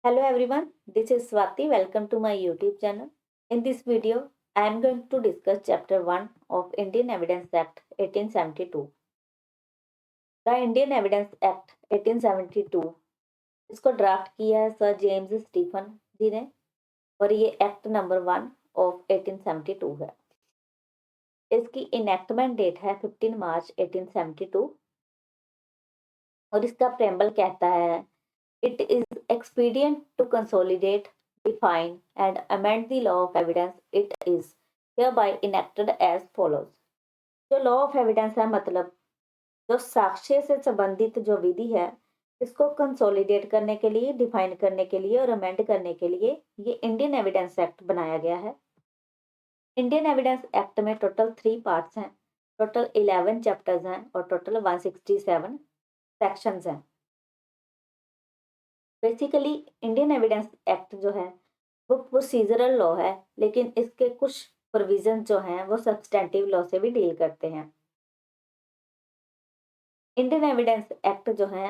Hello everyone, this is Swati. Welcome to my YouTube channel. In this video, I am going to discuss Chapter 1 of Indian Evidence Act 1872. The Indian Evidence Act 1872 इसको draft किया है sir James Stephen जी ने और ये act number 1 of 1872 है। इसकी enactment date है 15 मार्च 1872 और इसका प्रेम्बल कहता है It is expedient to consolidate, define, and amend the law of evidence. It is hereby enacted as follows. जो लॉ ऑफ एविडेंस है मतलब जो साक्ष्य से संबंधित जो विधि है इसको कंसोलिडेट करने के लिए, डिफाइन करने के लिए और अमेंड करने के लिए ये इंडियन एविडेंस एक्ट बनाया गया है। इंडियन एविडेंस एक्ट में टोटल 3 पार्ट्स हैं, टोटल 11 चैप्टर्स हैं और टोटल 167 सेक्शंस हैं। बेसिकली इंडियन एविडेंस एक्ट जो है वो प्रोसीजरल लॉ है, लेकिन इसके कुछ प्रोविजन जो हैं वो सब्सटेंटिव लॉ से भी डील करते हैं। इंडियन एविडेंस एक्ट जो है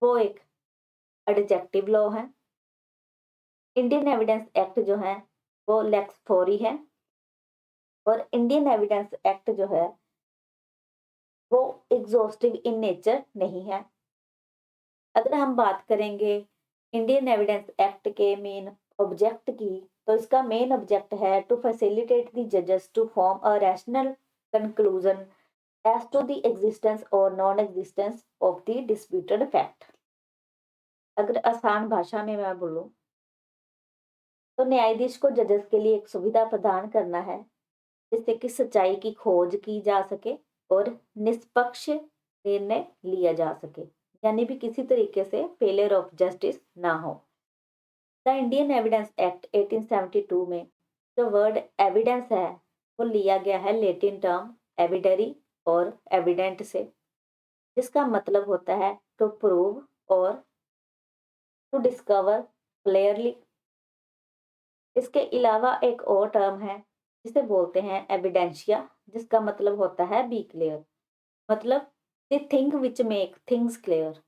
वो एक एडजेक्टिव लॉ है। इंडियन एविडेंस एक्ट जो है वो लेक्स फोरी है और इंडियन एविडेंस एक्ट जो है वो एग्जॉस्टिव इन नेचर नहीं है। अगर हम बात करेंगे इंडियन एविडेंस एक्ट के मेन ऑब्जेक्ट की, तो इसका मेन ऑब्जेक्ट है टू फैसिलिटेट द जजेस to form a rational conclusion as to the existence और non existence of the disputed fact. अगर आसान भाषा में मैं बोलूँ तो न्यायाधीश को जजेस के लिए एक सुविधा प्रदान करना है जिससे कि सच्चाई की खोज की जा सके और निष्पक्ष निर्णय लिया जा सके, यानी भी किसी तरीके से फेलियर ऑफ जस्टिस ना हो। द इंडियन एविडेंस एक्ट 1872 में जो वर्ड एविडेंस है वो लिया गया है लेटिन टर्म एविडरी और एविडेंट से, जिसका मतलब होता है टू प्रूव और टू डिस्कवर क्लियरली। इसके अलावा एक और टर्म है जिसे बोलते हैं एविडेंशिया, जिसका मतलब होता है बी क्लियर, मतलब the thing which make things clear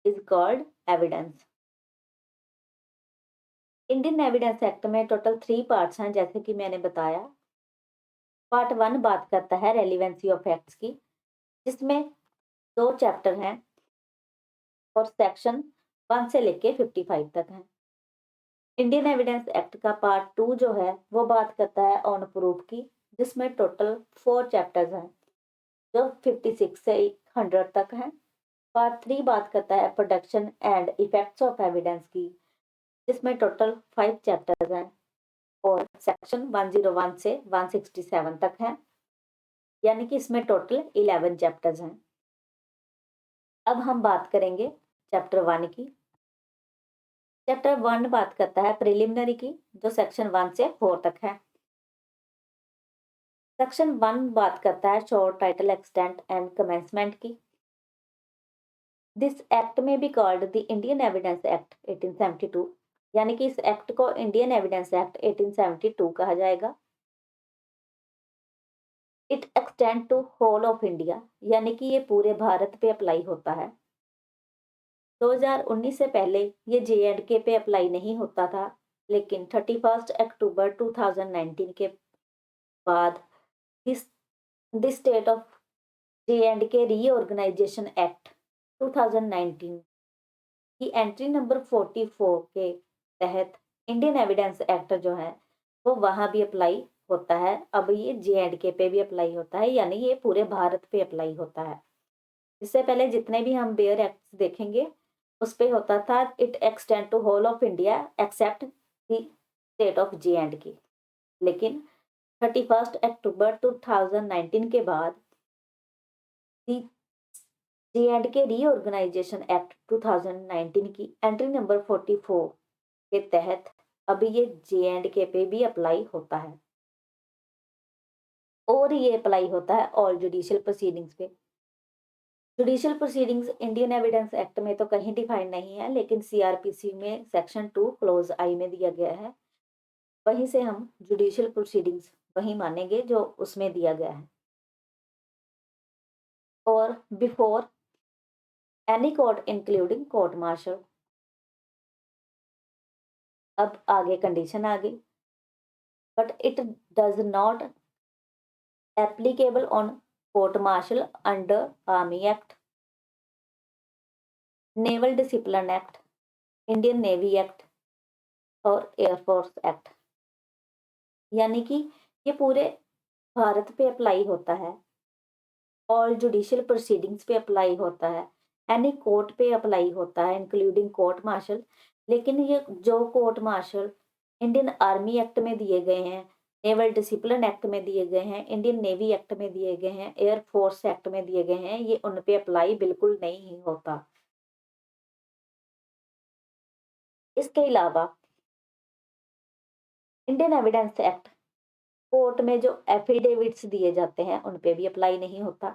is called evidence. Indian evidence act में टोटल 3 पार्ट्स हैं जैसे कि मैंने बताया। पार्ट 1 बात करता है रेलिवेंसी ऑफ फैक्ट्स की, जिसमें 2 चैप्टर हैं और सेक्शन 1 से लेके 55 तक हैं। इंडियन एविडेंस एक्ट का पार्ट 2 जो है वो बात करता है ऑन प्रूफ की, जिसमें टोटल 4 चैप्टर्स हैं जो 56 से 100 तक हैं। पार्ट 3 बात करता है production and effects of evidence की, जिसमें टोटल 5 चैप्टर्स हैं और सेक्शन 101 से 167 तक हैं, यानी कि इसमें टोटल 11 चैप्टर्स हैं। अब हम बात करेंगे चैप्टर 1 की। चैप्टर 1 बात करता है प्रिलिमिनरी की, जो सेक्शन 1 से 4 तक है। सेक्शन 1 बात करता है short title extent and commencement की। दिस एक्ट में be called the Indian evidence act 1872, यानी कि इस एक्ट को इंडियन एविडेंस एक्ट 1872 कहा जाएगा। It extend to whole of India, यानी कि ये पूरे भारत पे अप्लाई होता है। 2019 से पहले ये जे&के पे अप्लाई नहीं होता था, लेकिन 31 अक्टूबर 2019 के बाद this this state of J and K reorganisation act 2019 की एंट्री नंबर 44 के तहत इंडियन एविडेंस एक्ट जो है वो वहाँ भी अप्लाई होता है। अब ये जे&के पे भी अप्लाई होता है, यानी ये पूरे भारत पे अप्लाई होता है। इससे पहले जितने भी हम बेयर एक्ट देखेंगे उस पे होता था it extend to whole of India except the state of J and K, लेकिन 31 अक्टूबर 2019 के बाद जे&के रीऑर्गेनाइजेशन एक्ट 2019 की एंट्री नंबर 44 के तहत अब ये जे&के पे भी अप्लाई होता है और ये अप्लाई होता है ऑल जुडिशियल प्रोसीडिंग्स पे। Judicial proceedings Indian evidence act में तो कहीं डिफाइन नहीं है, लेकिन सीआरपीसी में सेक्शन 2 क्लोज आई में दिया गया है। वहीं से हम जुडिशियल प्रोसीडिंग्स वहीं मानेंगे जो उसमें दिया गया है। और before any court including court martial अब आगे कंडीशन आ गई, but it does not applicable on court martial under army act, naval discipline act, Indian navy act और एयरफोर्स एक्ट। यानी कि ये पूरे भारत पे अप्लाई होता है, ऑल जुडिशियल प्रोसीडिंग्स पे अप्लाई होता है, एनी कोर्ट पे अप्लाई होता है इंक्लूडिंग कोर्ट मार्शल। लेकिन ये जो court martial Indian army act में दिए गए हैं, नेवल डिसिप्लिन एक्ट में दिए गए हैं, इंडियन नेवी एक्ट में दिए गए हैं, एयर फोर्स एक्ट में दिए गए हैं, ये उन पे अप्लाई बिल्कुल नहीं होता। इसके अलावा इंडियन एविडेंस एक्ट कोर्ट में जो एफिडेविट्स दिए जाते हैं उन पे भी अप्लाई नहीं होता,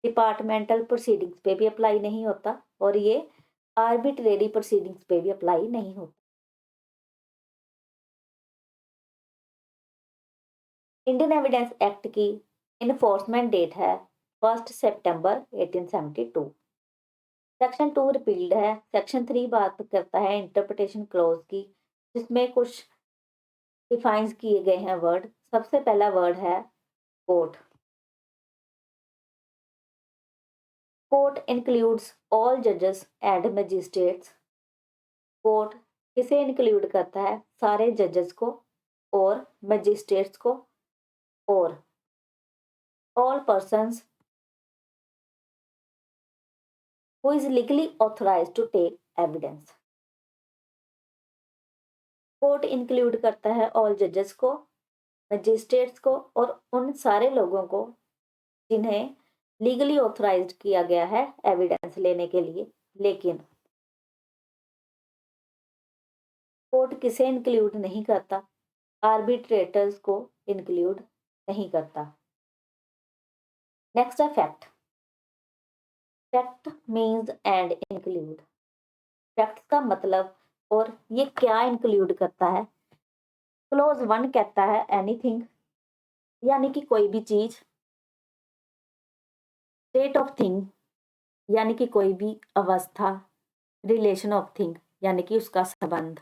डिपार्टमेंटल प्रोसीडिंग्स पे भी अप्लाई नहीं होता, और ये आर्बिट्रेरी प्रोसीडिंग्स पे भी अप्लाई नहीं होता। इंडियन एविडेंस एक्ट की इन्फोर्समेंट डेट है 1 सितंबर 1872। सेक्शन 2 रिपील्ड है। सेक्शन 3 बात करता है इंटरप्रिटेशन क्लॉज की, जिसमें कुछ डिफाइंस किए गए हैं वर्ड। सबसे पहला वर्ड है कोर्ट। कोर्ट इंक्लूड्स ऑल जजेस एंड मजिस्ट्रेट्स। कोर्ट किसे इंक्लूड करता है? सारे जजेस को और मजिस्ट्रेट्स को और all persons who is legally authorised to take evidence. Court include करता है ऑल जजेस को, मजिस्ट्रेट्स को और उन सारे लोगों को जिन्हें लीगली ऑथराइज्ड किया गया है एविडेंस लेने के लिए। लेकिन कोर्ट किसे इंक्लूड नहीं करता? आर्बिट्रेटर्स को इंक्लूड नहीं करता। नेक्स्ट है fact. Fact means and include. Facts का मतलब और ये क्या इंक्लूड करता है? क्लोज 1 कहता है एनीथिंग, यानी कि कोई भी चीज। स्टेट ऑफ थिंग यानी कि कोई भी अवस्था। रिलेशन ऑफ थिंग यानी कि उसका संबंध।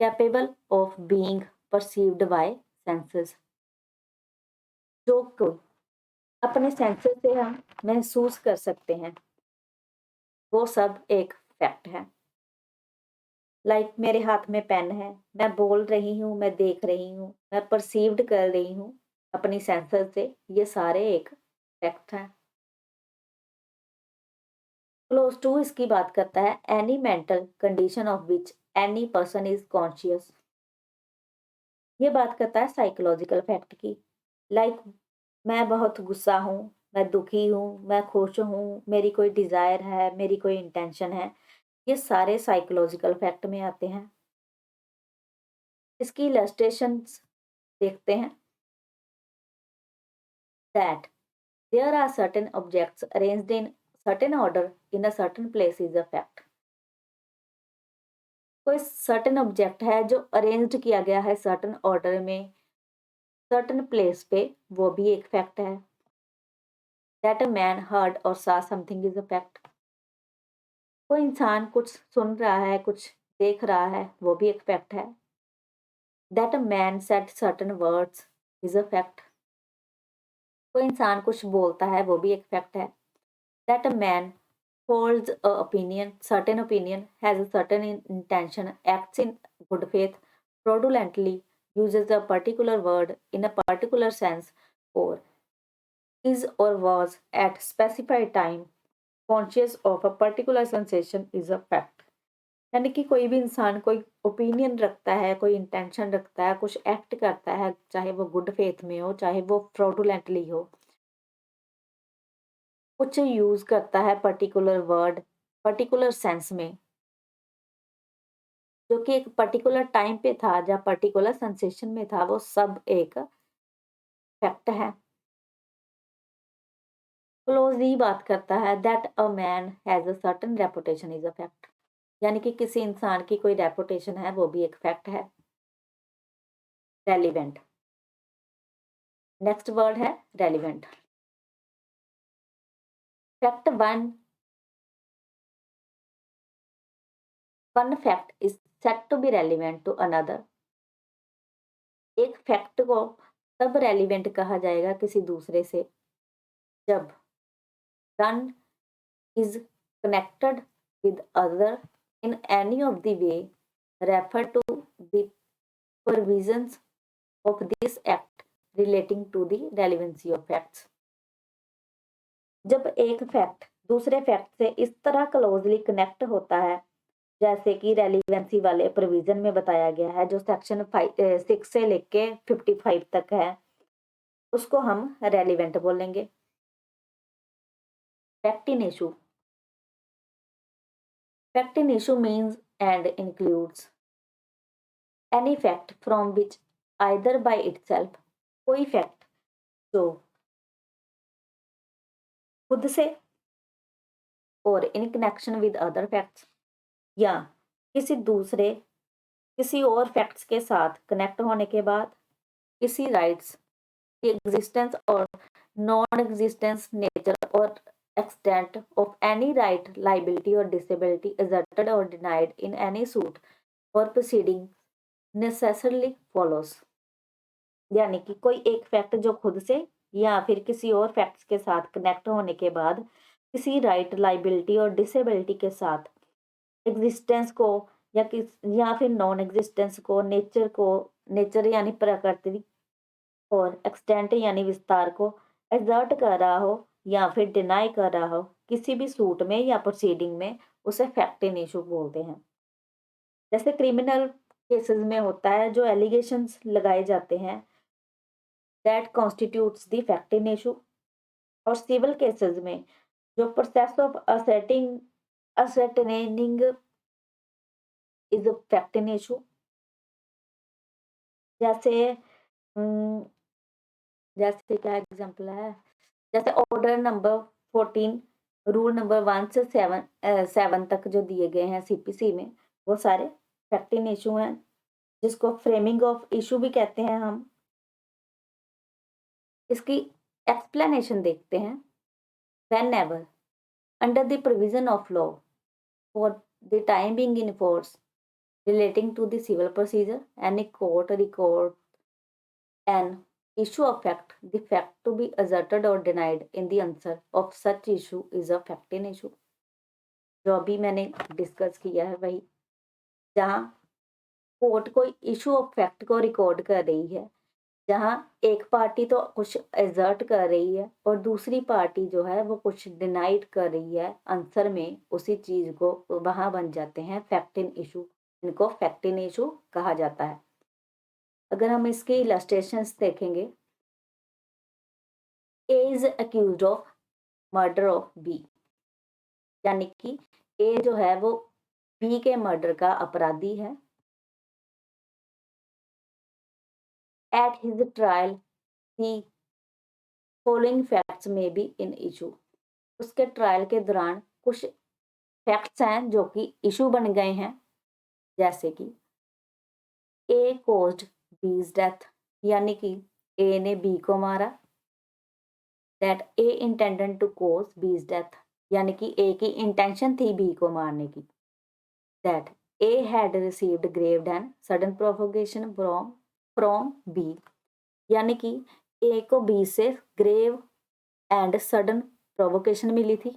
Capable of being perceived bye senses, जो कोई अपने सेंसेस से हम महसूस कर सकते हैं, वो सब एक फैक्ट है। लाइक मेरे हाथ में पेन है, मैं बोल रही हूँ, मैं देख रही हूँ, मैं परसीव्ड कर रही हूँ अपनी सेंसर से, ये सारे एक फैक्ट हैं। क्लोज टू इसकी बात करता है any mental condition of which any person is conscious. ये बात करता है साइकोलॉजिकल फैक्ट की। लाइक मैं बहुत गुस्सा हूँ, मैं दुखी हूँ, मैं खुश हूँ, मेरी कोई डिजायर है, मेरी कोई इंटेंशन है, ये सारे साइकोलॉजिकल फैक्ट में आते हैं। इसकी इलस्ट्रेशंस देखते हैं। That there are certain objects arranged in certain order in a certain place is a fact. कोई सर्टेन ऑब्जेक्ट है जो अरेंज्ड किया गया है सर्टेन ऑर्डर में सर्टेन प्लेस पे, वो भी एक फैक्ट है। दैट अ मैन हर्ड और सा समथिंग इज अ फैक्ट। कोई इंसान कुछ सुन रहा है, कुछ देख रहा है, वो भी एक फैक्ट है। That a man said certain words is a fact. कोई इंसान कुछ बोलता है, वो भी एक फैक्ट है। That a man holds a opinion, certain opinion, has a certain intention, acts in good faith, fraudulently uses a particular word in a particular sense, or is or was at specified time conscious of a particular sensation is a fact। यानी कि कोई भी इंसान कोई opinion रखता है, कोई intention रखता है, कुछ एक्ट करता है, चाहे वो गुड फेथ में हो, चाहे वो फ्रॉडुलेंटली हो, कुछ यूज करता है पर्टिकुलर वर्ड पर्टिकुलर सेंस में, जो कि एक पर्टिकुलर टाइम पे था या पर्टिकुलर सेंसेशन में था, वो सब एक फैक्ट है। क्लोजली बात करता है that a man has a certain reputation is a fact. यानी कि किसी इंसान की कोई रेपुटेशन है, वो भी एक फैक्ट है। रेलिवेंट। नेक्स्ट वर्ड है relevant. Fact 1 one fact is set to be relevant to another. एक फैक्ट को तब रेलिवेंट कहा जाएगा किसी दूसरे से जब one is connected with other in any of the way refer to the provisions of this act relating to the relevancy of facts। जब एक फैक्ट दूसरे फैक्ट से इस तरह क्लोजली कनेक्ट होता है जैसे कि रेलिवेंसी वाले प्रोविजन में बताया गया है जो सेक्शन 6 से लेके 55 तक है, उसको हम रेलिवेंट बोलेंगे। Fact in issue. Fact in issue means and includes any fact from which either by itself कोई fact जो खुद से और in connection with other facts या किसी और फैक्ट्स के साथ कनेक्ट होने के बाद किसी राइट्स की एग्जिस्टेंस और नॉन एग्जिस्टेंस नेचर और extent of any right, liability or disability asserted or denied in any suit or proceeding necessarily follows। यानी कि कोई एक फैक्ट जो खुद से या फिर किसी और फैक्ट्स के साथ कनेक्ट होने के बाद किसी राइट, लाइबिलिटी और डिसेबिलिटी के साथ एग्जिस्टेंस को या फिर नॉन एग्जिस्टेंस को, नेचर यानी प्रकृति और एक्सटेंट यानी विस्तार को एग्जर्ट कर रहा हो या फिर डिनाई कर रहा हो किसी भी सूट में या प्रोसीडिंग में, उसे फैक्ट इन इशू बोलते हैं। जैसे क्रिमिनल केसेस में होता है जो एलिगेशंस लगाए जाते हैं that constitutes the fact in issue, और सिविल केसेस में जो process of ascertaining is fact in issue. जैसे जैसे क्या एग्जांपल है, जैसे ऑर्डर नंबर 14 रूल नंबर 1 से 7 तक जो दिए गए हैं सीपीसी में, वो सारे फैक्ट इन इशू हैं जिसको फ्रेमिंग ऑफ इशू भी कहते हैं हम। इसकी एक्सप्लेनेशन देखते हैं। whenever under the provision of law for the time being in force relating to the civil procedure any court record an issue of fact, the fact to be asserted or denied in the answer of such issue is a fact in issue। जो अभी मैंने discuss किया है वही, जहाँ court कोई issue of fact को record कर रही है, जहाँ एक पार्टी तो कुछ एजर्ट कर रही है और दूसरी पार्टी जो है वो कुछ डिनाइड कर रही है आंसर में उसी चीज को, वहां बन जाते हैं फैक्ट इन इशू। इनको फैक्ट इन इशू कहा जाता है। अगर हम इसकी इलस्ट्रेशंस देखेंगे, A is accused of murder of B, यानी कि ए जो है वो बी के मर्डर का अपराधी है। At his trial he following facts में बी इन इशू, उसके ट्रायल के दौरान कुछ फैक्ट्स हैं जो कि इशू बन गए हैं, जैसे कि ए कोज्ड बीज डेथ, यानी कि ए ने बी को मारा। दैट ए इंटेंडेड टू कोज बीज डेथ, यानी कि ए की इंटेंशन थी बी को मारने की। That A had received grave and sudden provocation from B, यानी कि ए को बी से ग्रेव एंड सडन प्रोवोकेशन मिली थी।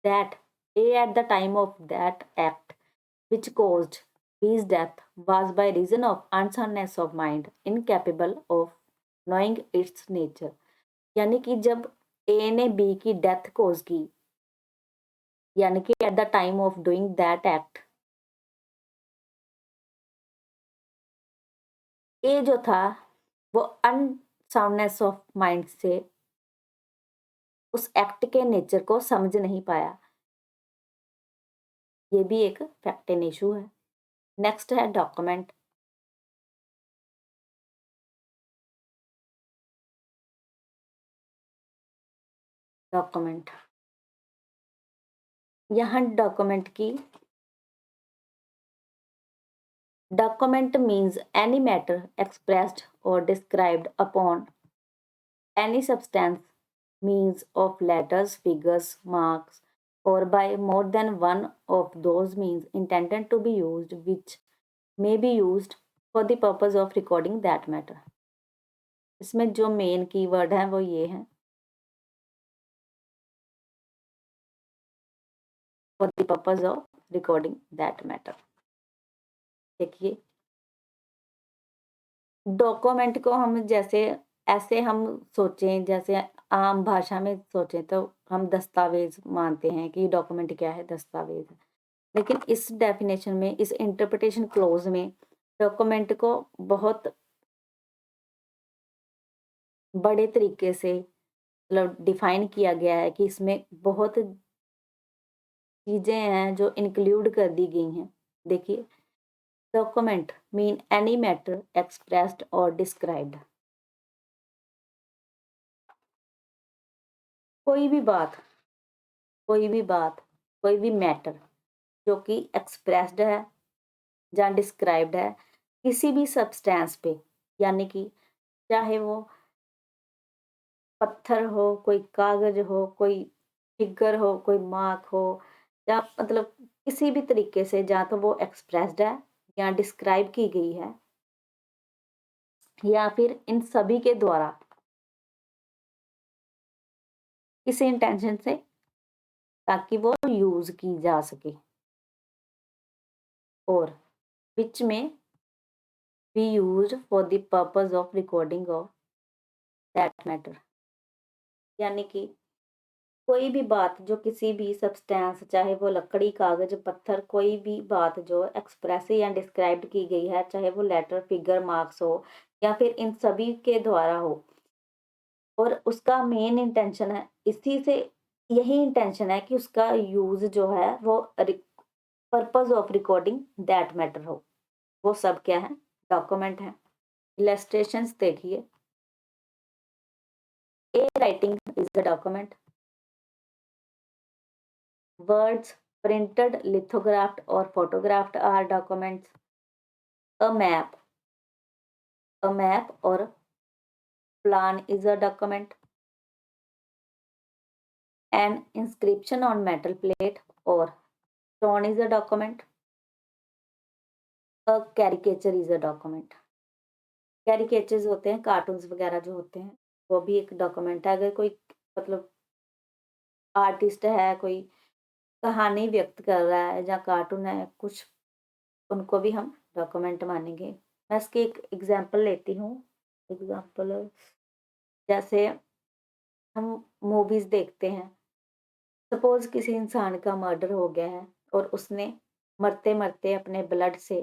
That A at the time of that act which caused B's death was by reason of unsoundness of mind, incapable of knowing its nature, यानी कि जब ए ने बी की death कोज की, यानी कि at the time of doing that act, A जो था वो अनसाउंडनेस ऑफ माइंड से उस एक्ट के नेचर को समझ नहीं पाया। ये भी एक फैक्ट इन इशू है। नेक्स्ट है डॉक्यूमेंट। डॉक्यूमेंट, यहाँ document means any matter expressed और described upon any substance, means of letters, figures, marks or by more than one of those means intended to be used, which may be used for the purpose of recording that matter. इसमें जो main keyword है वो ये है, for the purpose of recording that matter. देखिए, document को हम जैसे ऐसे हम सोचें, जैसे आम भाषा में सोचें तो हम दस्तावेज मानते हैं कि डॉक्यूमेंट क्या है, दस्तावेज है। लेकिन इस डेफिनेशन में, इस इंटरप्रिटेशन क्लोज में डॉक्यूमेंट को बहुत बड़े तरीके से मतलब डिफाइन किया गया है कि इसमें बहुत चीजें हैं जो इंक्लूड कर दी गई हैं। देखिए, document mean any matter expressed और डिस्क्राइब्ड। कोई भी बात, कोई भी मैटर जो कि एक्सप्रेस्ड है या डिस्क्राइब्ड है किसी भी सब्सटेंस पे, यानी कि चाहे वो पत्थर हो, कोई कागज हो, कोई फिगर हो, कोई मार्क हो, या मतलब किसी भी तरीके से, या तो वो एक्सप्रेस्ड है या डिस्क्राइब की गई है, या फिर इन सभी के द्वारा किसी इंटेंशन से, ताकि वो यूज की जा सके, और विच में be used for the purpose of recording of that matter. यानी कि कोई भी बात जो किसी भी सब्सटेंस, चाहे वो लकड़ी, कागज, पत्थर, कोई भी बात जो एक्सप्रेस या डिस्क्राइब की गई है, चाहे वो लेटर, फिगर, मार्क्स हो, या फिर इन सभी के द्वारा हो, और उसका मेन इंटेंशन है, इसी से यही इंटेंशन है कि उसका यूज जो है वो purpose of recording that matter हो, वो सब क्या है, डॉक्यूमेंट है। इलस्ट्रेशंस देखिए, a writing is a document, words printed, lithographed or photographed are documents. A map, a map or plan is a document. An inscription on metal plate or stone is a document. A caricature is a document. Caricatures होते हैं, cartoons वगैरह जो होते हैं, वो भी एक document है। अगर कोई मतलब आर्टिस्ट है, कोई कहानी व्यक्त कर रहा है या कार्टून है कुछ, उनको भी हम डॉक्यूमेंट मानेंगे। मैं इसकी एक एग्जांपल लेती हूँ। एग्जांपल जैसे हम मूवीज देखते हैं, सपोज किसी इंसान का मर्डर हो गया है और उसने मरते मरते अपने ब्लड से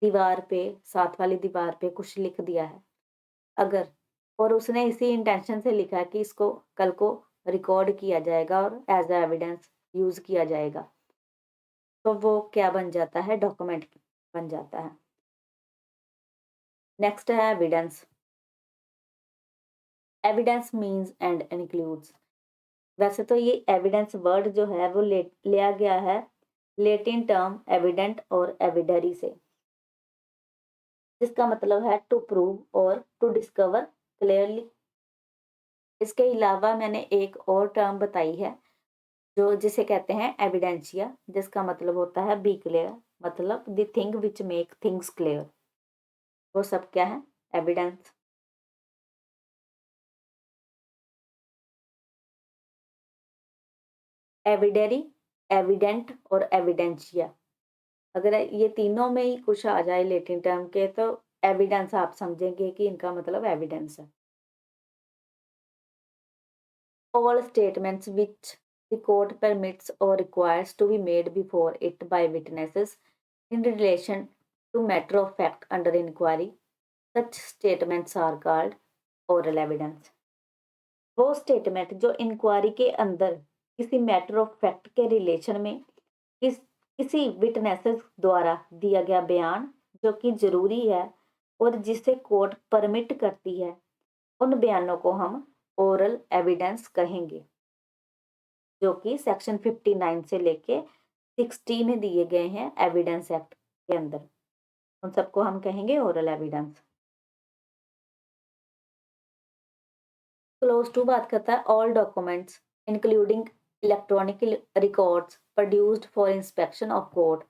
दीवार पे, साथ वाली दीवार पे कुछ लिख दिया है, अगर, और उसने इसी इंटेंशन से लिखा है कि इसको कल को रिकॉर्ड किया जाएगा और एज ए एविडेंस यूज किया जाएगा, तो वो क्या बन जाता है, डॉक्यूमेंट बन जाता है। नेक्स्ट है evidence. Evidence means and includes. वैसे तो ये एविडेंस वर्ड जो है वो लिया गया है लेटिन टर्म एविडेंट और एविडरी से, जिसका मतलब है टू प्रूव और टू डिस्कवर क्लियरली। इसके अलावा मैंने एक और टर्म बताई है जो जिसे कहते हैं एविडेंशिया, जिसका मतलब होता है बी क्लियर, मतलब the thing which make things clear. वो सब क्या है, एविडेंस। एविडरी, एविडेंट और एविडेंशिया, अगर ये तीनों में ही कुछ आ जाए लेटिन टर्म के, तो एविडेंस आप समझेंगे कि इनका मतलब एविडेंस है। All statements which the court permits or requires to be made before it by witnesses in relation to matter of fact under inquiry, such statements are called oral evidence. वो statement जो inquiry के अंदर किसी matter of fact के relation में किसी witnesses द्वारा दिया गया बयान जो कि जरूरी है और जिसे कोर्ट परमिट करती है, उन बयानों को हम ओरल एविडेंस कहेंगे, जो कि सेक्शन 59 से लेके 60 में दिए गए हैं एविडेंस एक्ट के अंदर। उन सबको हम कहेंगे ओरल एविडेंस। क्लोज टू बात करता है all documents including electronic records produced for inspection of court.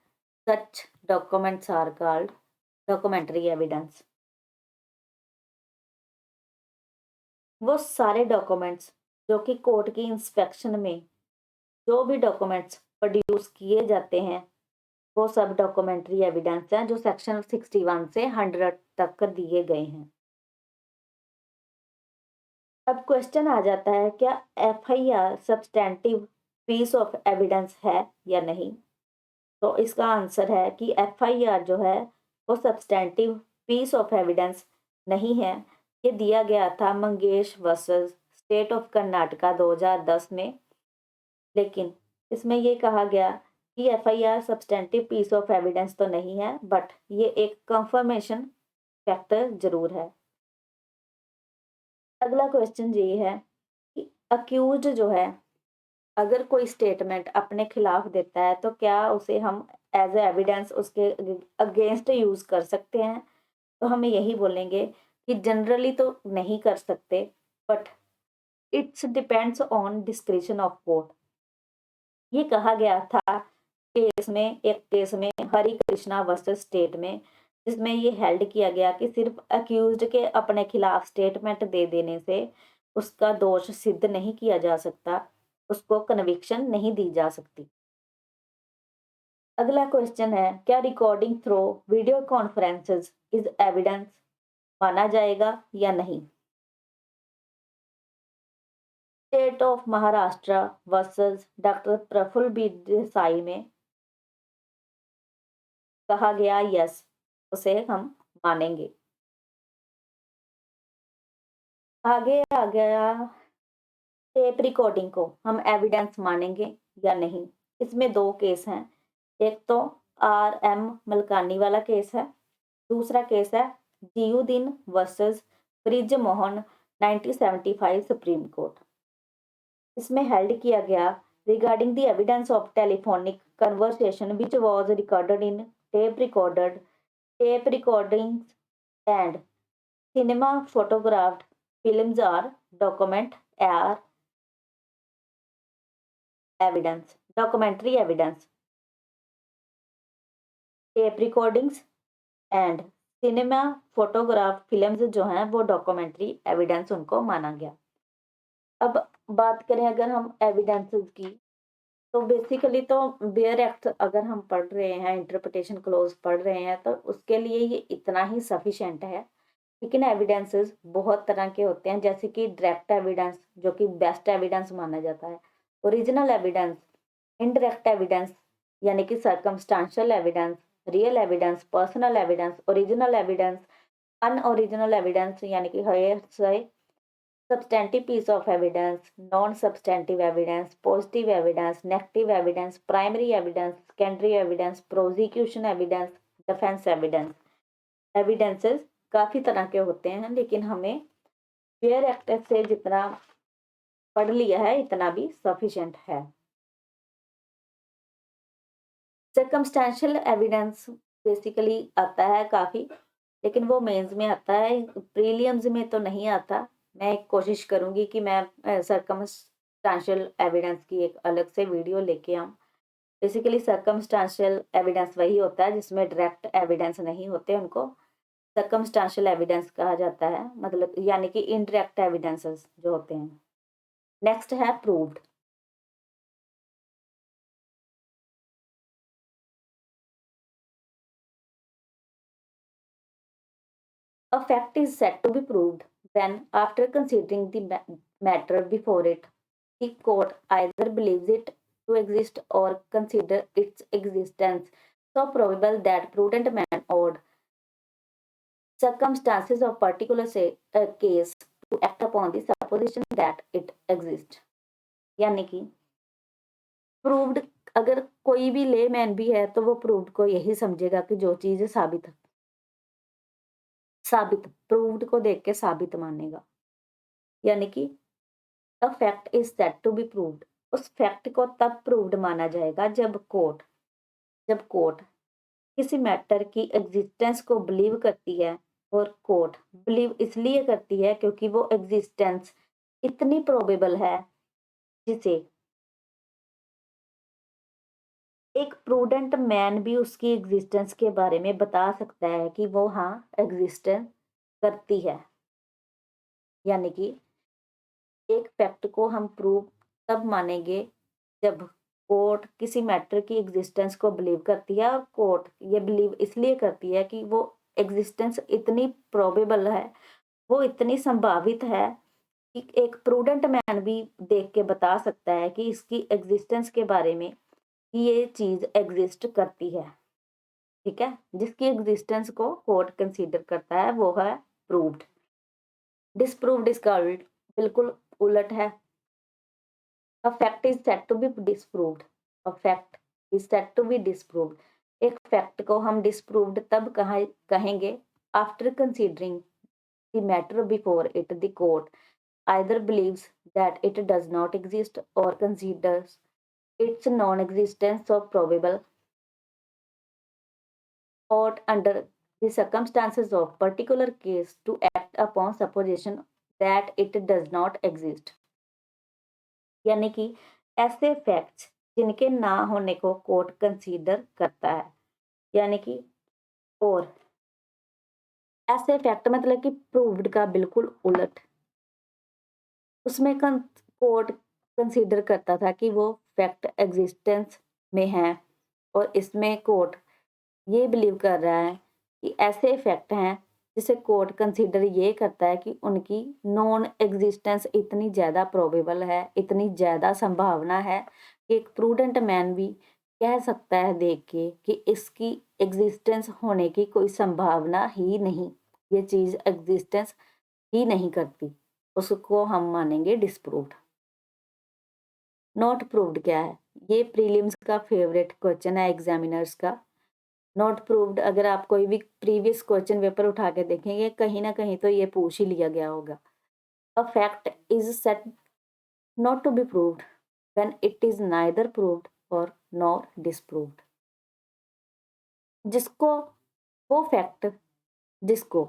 Such documents are called documentary evidence. वो सारे डॉक्यूमेंट्स जो कि कोर्ट की इंस्पेक्शन में जो भी डॉक्यूमेंट्स प्रोड्यूस किए जाते हैं वो सब डॉक्यूमेंट्री एविडेंस हैं जो सेक्शन 61 से 100 तक दिए गए हैं। अब क्वेश्चन आ जाता है, क्या FIR substantive piece of evidence है या नहीं? तो इसका आंसर है कि एफआईआर जो है वो सब्सटेंटिव पीस ऑफ एविडेंस नहीं है। ये दिया गया था Mangesh versus state of Karnataka 2010 में, लेकिन इसमें ये कहा गया कि FIR substantive piece of evidence तो नहीं है, बट ये एक कंफर्मेशन फैक्टर जरूर है। अगला क्वेश्चन ये है कि अक्यूज्ड जो है अगर कोई स्टेटमेंट अपने खिलाफ देता है तो क्या उसे हम एज एविडेंस उसके अगेंस्ट यूज कर सकते हैं? तो हम यही बोलेंगे कि जनरली तो नहीं कर सकते, but it's depends on description of court. ये कहा गया था एक केस में हरि कृष्णा वर्सेस स्टेट में, जिसमें ये हेल्ड किया गया कि सिर्फ अक्यूज्ड के अपने खिलाफ स्टेटमेंट दे देने से उसका दोष सिद्ध नहीं किया जा सकता, उसको कन्विक्शन नहीं दी जा सकती। अगला क्वेश्चन है, क्या recording through video conferences is evidence माना जाएगा या नहीं? State of Maharashtra versus doctor Prafull B Desai में कहा गया यस, उसे हम मानेंगे। आगे आ गया टेप रिकॉर्डिंग को हम एविडेंस मानेंगे या नहीं। इसमें दो केस हैं, एक तो आर.एम. मलकानी वाला केस है, दूसरा केस है Ziyauddin versus Brij Mohan 1975 Supreme Court. इसमें हेल्ड किया गया regarding the evidence of telephonic conversation which was recorded in tape recordings and cinema photographed films are document are evidence, documentary evidence. Tape recordings and cinema photograph films जो हैं वो documentary evidence उनको माना गया। अब बात करें अगर हम एविडेंसेस की, तो बेसिकली तो बेयर एक्ट अगर हम पढ़ रहे हैं, इंटरप्रिटेशन क्लोज पढ़ रहे हैं, तो उसके लिए ये इतना ही सफिशेंट है। लेकिन एविडेंसेस बहुत तरह के होते हैं, जैसे कि डायरेक्ट एविडेंस जो कि बेस्ट एविडेंस माना जाता है, ओरिजिनल एविडेंस, इनडायरेक्ट एविडेंस यानी कि circumstantial evidence, real evidence, personal evidence, original evidence, unoriginal evidence यानी कि हेयरसे, substantive piece of evidence, non-substantive evidence, positive evidence, negative evidence, primary evidence, secondary evidence, prosecution evidence, defense evidence। evidences काफ़ी तरह के होते हैं, लेकिन हमें फेयर एक्ट से जितना पढ़ लिया है इतना भी सफिशिएंट है। सर्कमस्टेंशियल एविडेंस बेसिकली आता है काफ़ी, लेकिन वो मेंस में आता है, प्रीलियम्स में तो नहीं आता। मैं कोशिश करूंगी कि मैं सर्कमस्टांशियल एविडेंस की एक अलग से वीडियो लेके आऊँ। बेसिकली सर्कमस्टांशियल एविडेंस वही होता है जिसमें डायरेक्ट एविडेंस नहीं होते, उनको सर्कमस्टांशियल एविडेंस कहा जाता है, मतलब यानी कि इनडायरेक्ट एविडेंसेस जो होते हैं। नेक्स्ट है proved. A fact is said to be proved when, after considering the matter before it, the court either believes it to exist or consider its existence so probable that prudent man or circumstances of particular case to act upon the supposition that it exists। यानी कि proved, अगर कोई भी layman भी है तो वो proved को यही समझेगा कि जो चीज़ साबित प्रूव्ड को देख के साबित मानेगा। यानी कि a fact is said to be proved, उस फैक्ट को तब प्रूव्ड माना जाएगा जब कोर्ट किसी मैटर की एग्जिस्टेंस को बिलीव करती है, और कोर्ट बिलीव इसलिए करती है क्योंकि वो एग्जिस्टेंस इतनी प्रोबेबल है जिसे एक प्रूडेंट मैन भी उसकी एग्जिस्टेंस के बारे में बता सकता है कि वो हाँ एग्जिस्टेंस करती है। यानी कि एक फैक्ट को हम प्रूव तब मानेंगे जब कोर्ट किसी मैटर की एग्जिस्टेंस को बिलीव करती है, और कोर्ट ये बिलीव इसलिए करती है कि वो एग्जिस्टेंस इतनी प्रोबेबल है, वो इतनी संभावित है कि एक प्रूडेंट मैन भी देख के बता सकता है कि इसकी एग्जिस्टेंस के बारे में कि ये चीज एग्जिस्ट करती है। ठीक है, जिसकी एग्जिस्टेंस को कोर्ट कंसीडर करता है वो है प्रूव्ड। डिसप्रूव्ड इसका बिल्कुल उलट है। A fact is said to be disproved. A fact is said to be disproved. एक फैक्ट को हम डिसप्रूव्ड तब कहेंगे after considering the matter before it the court either believes that it does not exist or considers its non-existence of probable ought under the circumstances of particular case to act upon supposition that it does not exist। यानी कि ऐसे facts जिनके ना होने को court consider करता है, यानी कि और ऐसे फैक्ट मतलब कि प्रूव्ड का बिल्कुल उलट, उसमें कोर्ट कंसीडर करता था कि वो फैक्ट एग्जिस्टेंस में है, और इसमें कोर्ट ये बिलीव कर रहा है कि ऐसे फैक्ट हैं जिसे कोर्ट कंसीडर ये करता है कि उनकी नॉन एग्जिस्टेंस इतनी ज़्यादा प्रोबेबल है, इतनी ज़्यादा संभावना है कि एक प्रूडेंट मैन भी कह सकता है देख के कि इसकी एग्जिस्टेंस होने की कोई संभावना ही नहीं, ये चीज़ एग्जिस्टेंस ही नहीं करती, उसको हम मानेंगे डिसप्रूव्ड। नॉट प्रूव्ड क्या है? ये प्रीलिम्स का फेवरेट क्वेश्चन है एग्जामिनर्स का। नॉट प्रूव्ड अगर आप कोई भी प्रीवियस क्वेश्चन पेपर उठा के देखेंगे कहीं ना कहीं तो ये पूछ ही लिया गया होगा। A fact is said not to be proved when it is neither proved और नॉर डिसप्रूव्ड। जिसको वो फैक्ट जिसको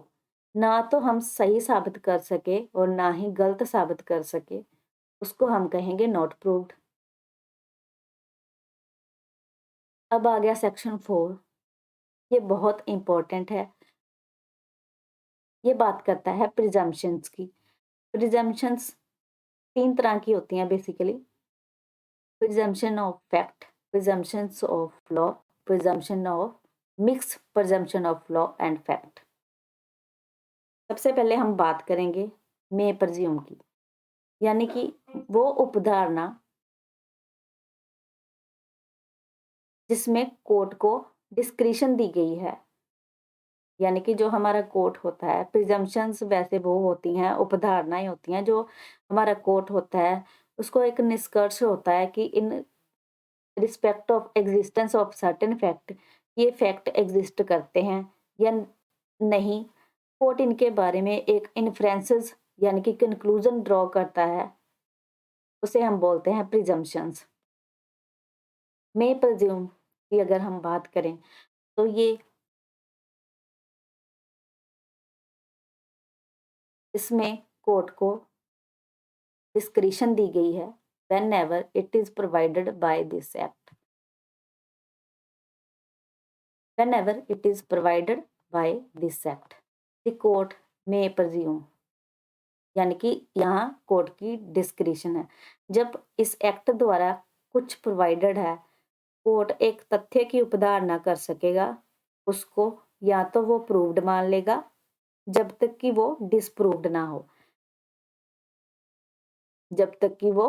ना तो हम सही साबित कर सके और ना ही गलत साबित कर सके उसको हम कहेंगे नॉट प्रूव्ड। अब आ गया सेक्शन 4। ये बहुत इंपॉर्टेंट है, ये बात करता है प्रिजम्पशंस की। प्रिजम्पशंस 3 तरह की होती हैं basically: presumption of fact, presumptions of law, presumption of mix presumption of law and fact. सबसे पहले हम बात करेंगे मे प्रज्यूम की, यानी कि वो उपधारणा जिसमें कोर्ट को डिस्क्रिशन दी गई है। यानी कि जो हमारा कोर्ट होता है, प्रिजम्पशंस वैसे वो होती हैं, उपधारणाएं होती हैं, जो हमारा कोर्ट होता है उसको एक निष्कर्ष होता है कि in respect of existence of certain fact, ये फैक्ट एग्जिस्ट करते हैं या नहीं। कोर्ट इनके बारे में एक इन्फ्रेंसेस यानी कि कंक्लूजन ड्रॉ करता है, उसे हम बोलते हैं प्रिजम्पशंस। मे प्रज्यूम की अगर हम बात करें तो ये इसमें कोर्ट को डिस्क्रिशन दी गई है whenever it is provided by this act, whenever it is provided by this act the court may presume। यानी कि यहाँ कोर्ट की डिस्क्रिशन है। जब इस एक्ट द्वारा कुछ प्रोवाइडेड है, कोर्ट एक तथ्य की उपधारणा कर सकेगा, उसको या तो वो प्रूव्ड मान लेगा जब तक कि वो डिसप्रूव्ड ना हो, जब तक कि वो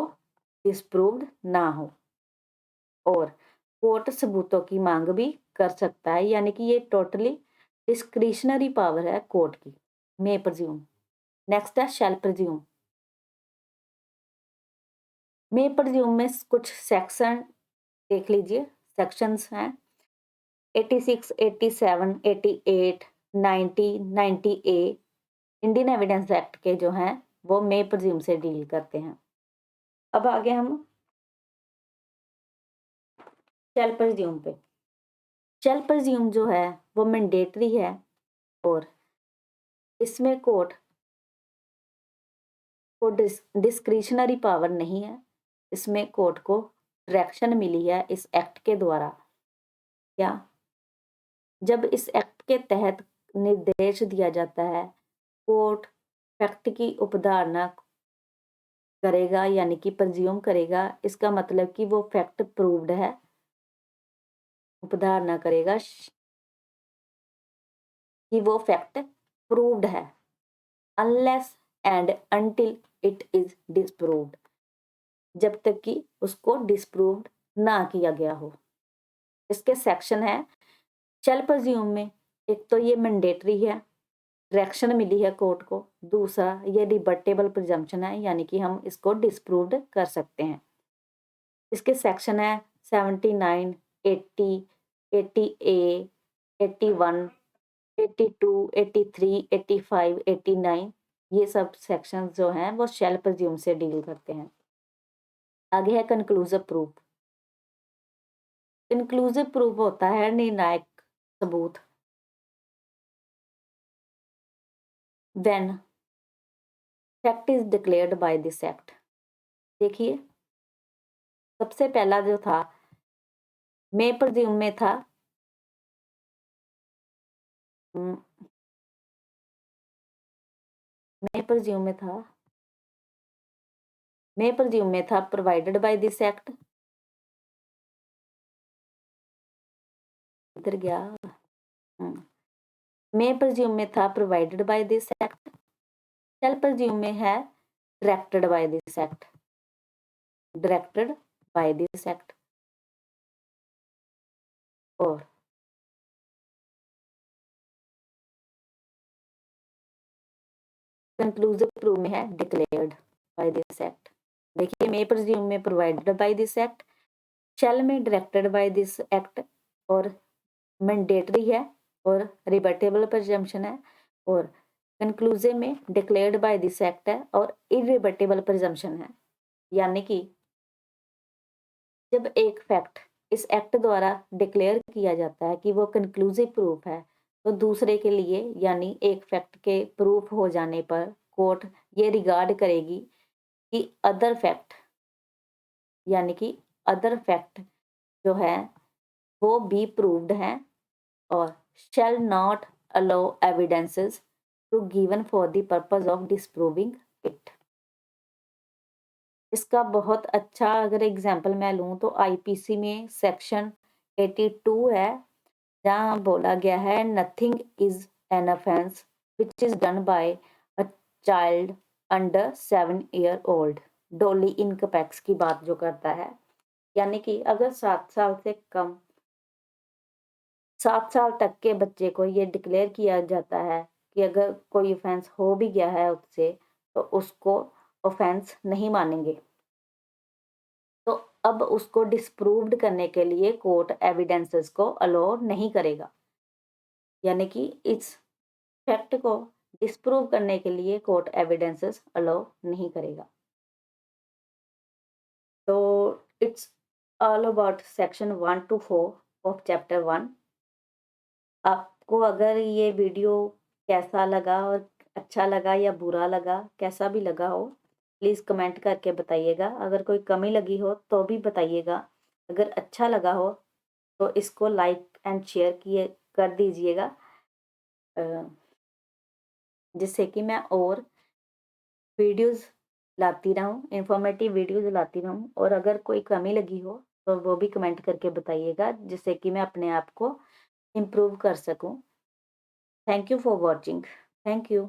डिसप्रूव्ड ना हो। और कोर्ट सबूतों की मांग भी कर सकता है, यानी कि ये टोटली डिस्क्रिशनरी पावर है कोर्ट की। मे प्रज्यूम। नेक्स्ट है शैल प्रज्यूम। मे प्रज्यूम में कुछ सेक्शन देख लीजिए, सेक्शंस हैं 86, 87, 88, 90, 90A इंडियन एविडेंस एक्ट के जो हैं वो मे प्रज्यूम से डील करते हैं। अब आगे हम शैल प्रज्यूम पे। शैल प्रज्यूम जो है वो मैंडेटरी है, और इसमें कोर्ट को डिस्क्रिशनरी पावर नहीं है, इसमें कोर्ट को डायरेक्शन मिली है इस एक्ट के द्वारा क्या जब इस एक्ट के तहत निर्देश दिया जाता है, कोर्ट फैक्ट की उपधारणा करेगा, यानी कि प्रज्यूम करेगा, इसका मतलब कि वो फैक्ट प्रूव्ड है, उपधारणा करेगा कि वो फैक्ट प्रूव्ड है, unless and until it is disproved, जब तक कि उसको डिस्प्रूव्ड ना किया गया हो। इसके सेक्शन है शैल प्रज्यूम में, एक तो ये मैंडेटरी है, डायरेक्शन मिली है कोर्ट को, दूसरा ये रिबर्टेबल प्रिजम्पशन है, यानी कि हम इसको डिस्प्रूव्ड कर सकते हैं। इसके सेक्शन है 79, 80, 80A, 81, 82, 83, 85, 89, ये सब सेक्शन जो हैं वो शैल प्रज्यूम से डील करते हैं। आगे है कंक्लूसिव प्रूफ। कंक्लूसिव प्रूफ होता है निर्णायक सबूत, when fact is declared by this act. देखिए, सबसे पहला जो था मे प्रज्यूम में था, मे प्रज्यूम में था, मे प्रज्यूम में था प्रोवाइडेड बाय दिस एक्ट, इधर गया, मे प्रज्यूम में था provided by this act, shall presume में है directed by this act, directed by this act, और कंक्लूसिव प्रूफ में है डिक्लेयर्ड बाय दिस एक्ट। देखिए, मे प्रज्यूम में provided by this act, shall में डायरेक्टेड बाय दिस एक्ट, और mandatory है और रिबर्टेबल प्रिजम्पशन है, और कंक्लूसिव में डिक्लेयर्ड बाय दिस एक्ट है और इरिबर्टेबल प्रिजम्पशन है। यानी कि जब एक फैक्ट इस एक्ट द्वारा डिक्लेयर किया जाता है कि वो कंक्लूसिव प्रूफ है, तो दूसरे के लिए, यानी एक फैक्ट के प्रूफ हो जाने पर कोर्ट ये रिगार्ड करेगी कि अदर फैक्ट, यानी कि अदर फैक्ट जो है वो भी प्रूव्ड हैं, और shall not allow evidences to given for the purpose of disproving it। इसका बहुत अच्छा अगर एग्जाम्पल मैं लूँ तो आईपीसी में सेक्शन 82 है, जहाँ बोला गया है nothing is an offence which is done by a child under 7 year old, डोली इनकपैक्स की बात जो करता है, यानी कि अगर 7 साल तक के बच्चे को ये डिक्लेयर किया जाता है कि अगर कोई ऑफेंस हो भी गया है उससे, तो उसको ऑफेंस नहीं मानेंगे, तो अब उसको डिस्प्रूव्ड करने के लिए कोर्ट एविडेंसेस को अलो नहीं करेगा, यानी कि इस फैक्ट को डिस्प्रूव करने के लिए कोर्ट एविडेंसेस अलो नहीं करेगा। तो it's all about section 1 to 4 of chapter 1। आपको अगर ये वीडियो कैसा लगा, और अच्छा लगा या बुरा लगा, कैसा भी लगा हो, प्लीज़ कमेंट करके बताइएगा। अगर कोई कमी लगी हो तो भी बताइएगा। अगर अच्छा लगा हो तो इसको लाइक एंड शेयर किए कर दीजिएगा, जिससे कि मैं और वीडियोस लाती रहूं, इंफॉर्मेटिव वीडियोस लाती रहूं। और अगर कोई कमी लगी हो तो वो भी कमेंट करके बताइएगा, जिससे कि मैं अपने आप को इम्प्रूव कर सकूं। Thank you for watching. Thank you.